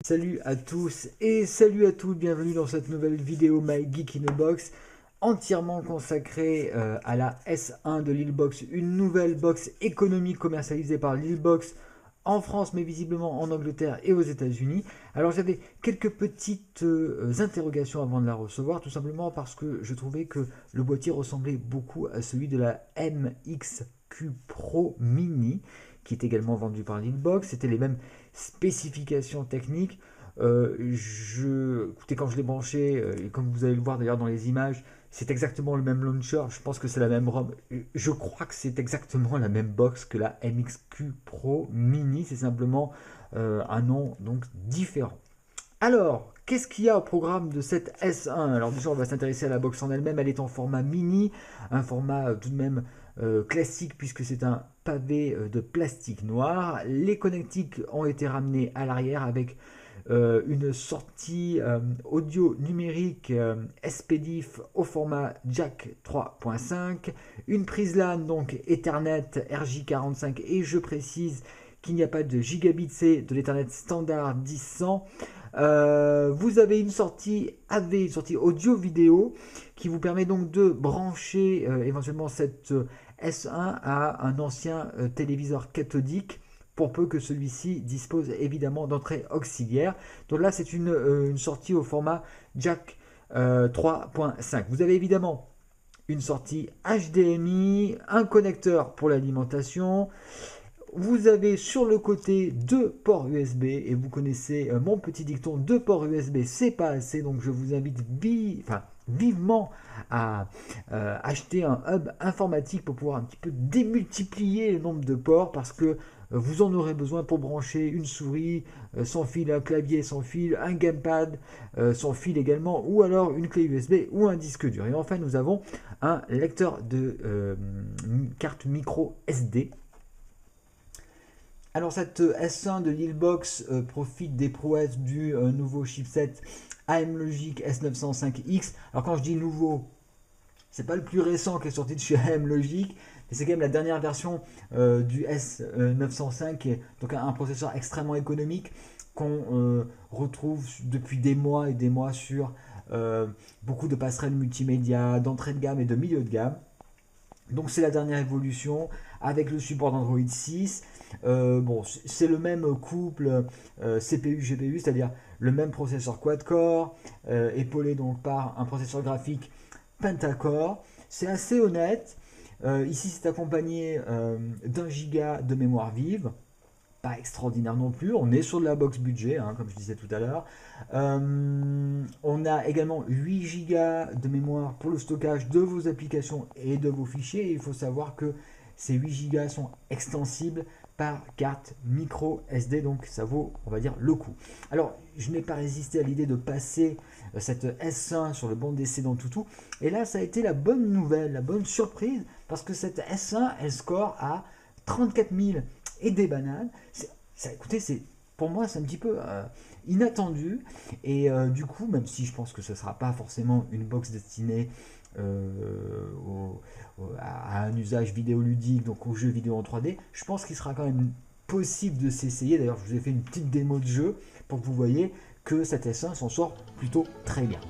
Salut à tous et salut à toutes, bienvenue dans cette nouvelle vidéo My Geek in a Box entièrement consacrée à la S1 de Lilbox, une nouvelle box économique commercialisée par Lilbox en France mais visiblement en Angleterre et aux États-Unis. Alors j'avais quelques petites interrogations avant de la recevoir, tout simplement parce que je trouvais que le boîtier ressemblait beaucoup à celui de la MXQ Pro Mini qui est également vendu par Lilbox. C'était les mêmes spécifications techniques. Écoutez, quand je l'ai branché, et comme vous allez le voir d'ailleurs dans les images, c'est exactement le même launcher. Je pense que c'est la même ROM. Je crois que c'est exactement la même box que la MXQ Pro Mini. C'est simplement un nom donc différent. Alors, qu'est-ce qu'il y a au programme de cette S1? Alors déjà, on va s'intéresser à la box en elle-même. Elle est en format mini, un format tout de même classique puisque c'est un pavé de plastique noir. Les connectiques ont été ramenés à l'arrière avec une sortie audio numérique SPDIF au format jack 3.5, une prise LAN donc Ethernet RJ45 et je précise qu'il n'y a pas de gigabit C de l'Ethernet standard 10.100. Vous avez une sortie AV, une sortie audio-vidéo qui vous permet donc de brancher éventuellement cette S1 à un ancien téléviseur cathodique pour peu que celui-ci dispose évidemment d'entrée auxiliaire. Donc là, c'est une sortie au format jack 3.5. Vous avez évidemment une sortie HDMI, un connecteur pour l'alimentation. Vous avez sur le côté deux ports USB et vous connaissez mon petit dicton, deux ports USB c'est pas assez, donc je vous invite vivement à acheter un hub informatique pour pouvoir un petit peu démultiplier le nombre de ports parce que vous en aurez besoin pour brancher une souris sans fil, un clavier sans fil, un gamepad sans fil également, ou alors une clé USB ou un disque dur. Et enfin nous avons un lecteur de carte micro SD. Alors cette S1 de Lilbox profite des prouesses du nouveau chipset AM Logic S905X. Alors quand je dis nouveau, c'est pas le plus récent qui est sorti de chez AM Logic, mais c'est quand même la dernière version du S905, donc un processeur extrêmement économique qu'on retrouve depuis des mois et des mois sur beaucoup de passerelles multimédia, d'entrée de gamme et de milieu de gamme. Donc c'est la dernière évolution avec le support d'Android 6. Bon, c'est le même couple CPU-GPU, c'est-à-dire le même processeur quad-core, épaulé donc par un processeur graphique pentacore. C'est assez honnête. Ici, c'est accompagné d'1 Go de mémoire vive. Pas extraordinaire non plus. On est sur de la box budget, hein, comme je disais tout à l'heure. On a également 8 Go de mémoire pour le stockage de vos applications et de vos fichiers. Et il faut savoir que ces 8 Go sont extensibles par carte micro SD, donc ça vaut, on va dire, le coup. Alors, je n'ai pas résisté à l'idée de passer cette S1 sur le banc d'essai dans Toutou. Et là, ça a été la bonne nouvelle, la bonne surprise, parce que cette S1, elle score à 34 000 et des bananes. Écoutez, pour moi, c'est un petit peu inattendu. Et du coup, même si je pense que ce ne sera pas forcément une box destinée à un usage vidéoludique, donc aux jeux vidéo en 3D, je pense qu'il sera quand même possible de s'essayer. D'ailleurs, je vous ai fait une petite démo de jeu pour que vous voyez que cette S1 s'en sort plutôt très bien.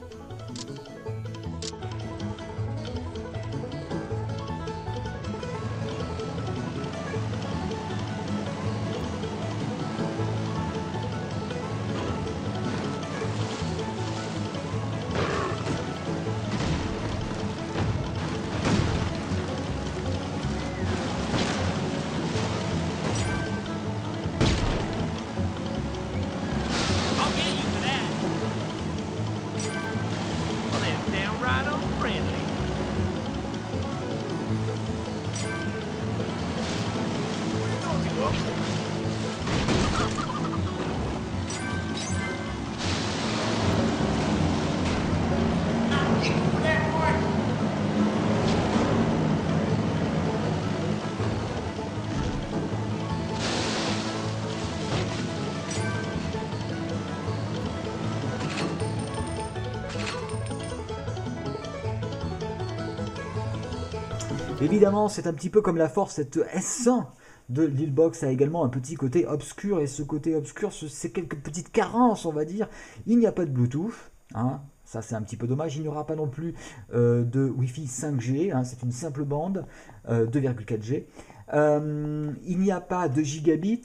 Évidemment, c'est un petit peu comme la force, cette S1 de l'E-Box a également un petit côté obscur, et ce côté obscur, c'est quelques petites carences, on va dire. Il n'y a pas de Bluetooth, hein, ça c'est un petit peu dommage. Il n'y aura pas non plus de Wi-Fi 5G, hein, c'est une simple bande 2,4G. Il n'y a pas de gigabit,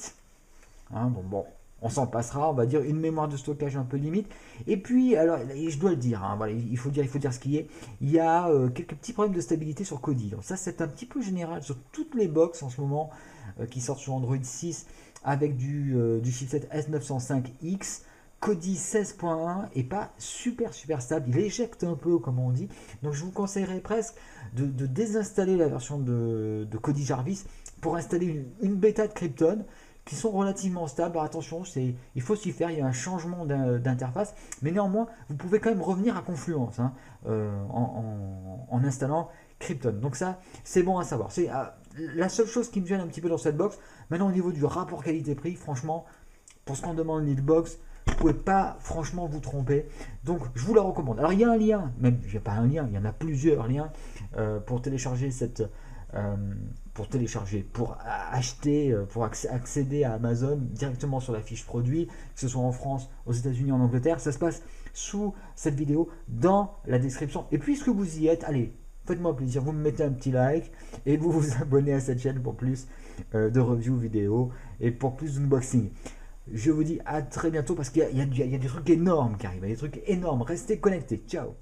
hein, bon, on s'en passera, on va dire une mémoire de stockage un peu limite. Et puis, alors, je dois le dire, hein, voilà, il faut dire ce qui est. Il y a quelques petits problèmes de stabilité sur Kodi. Donc ça, c'est un petit peu général sur toutes les box en ce moment qui sortent sur Android 6 avec du chipset S905X. Kodi 16.1 est pas super stable, il éjecte un peu comme on dit, donc je vous conseillerais presque de désinstaller la version de Kodi Jarvis pour installer une bêta de Krypton qui sont relativement stables. Alors attention, il faut s'y faire, il y a un changement d'interface, mais néanmoins vous pouvez quand même revenir à Confluence, hein, en installant Krypton. Donc ça c'est bon à savoir, c'est la seule chose qui me gêne un petit peu dans cette box. Maintenant au niveau du rapport qualité-prix, franchement, pour ce qu'on demande une box, vous ne pouvez pas franchement vous tromper, donc je vous la recommande. Alors il y a un lien, même il n'y a pas un lien, il y en a plusieurs liens pour télécharger pour acheter, pour accéder à Amazon directement sur la fiche produit, que ce soit en France, aux États-Unis, en Angleterre. Ça se passe sous cette vidéo dans la description. Et puisque vous y êtes, allez, faites-moi plaisir, vous me mettez un petit like et vous vous abonnez à cette chaîne pour plus de reviews vidéo et pour plus d'unboxing. Je vous dis à très bientôt parce qu'il y a des trucs énormes qui arrivent, des trucs énormes. Restez connectés. Ciao.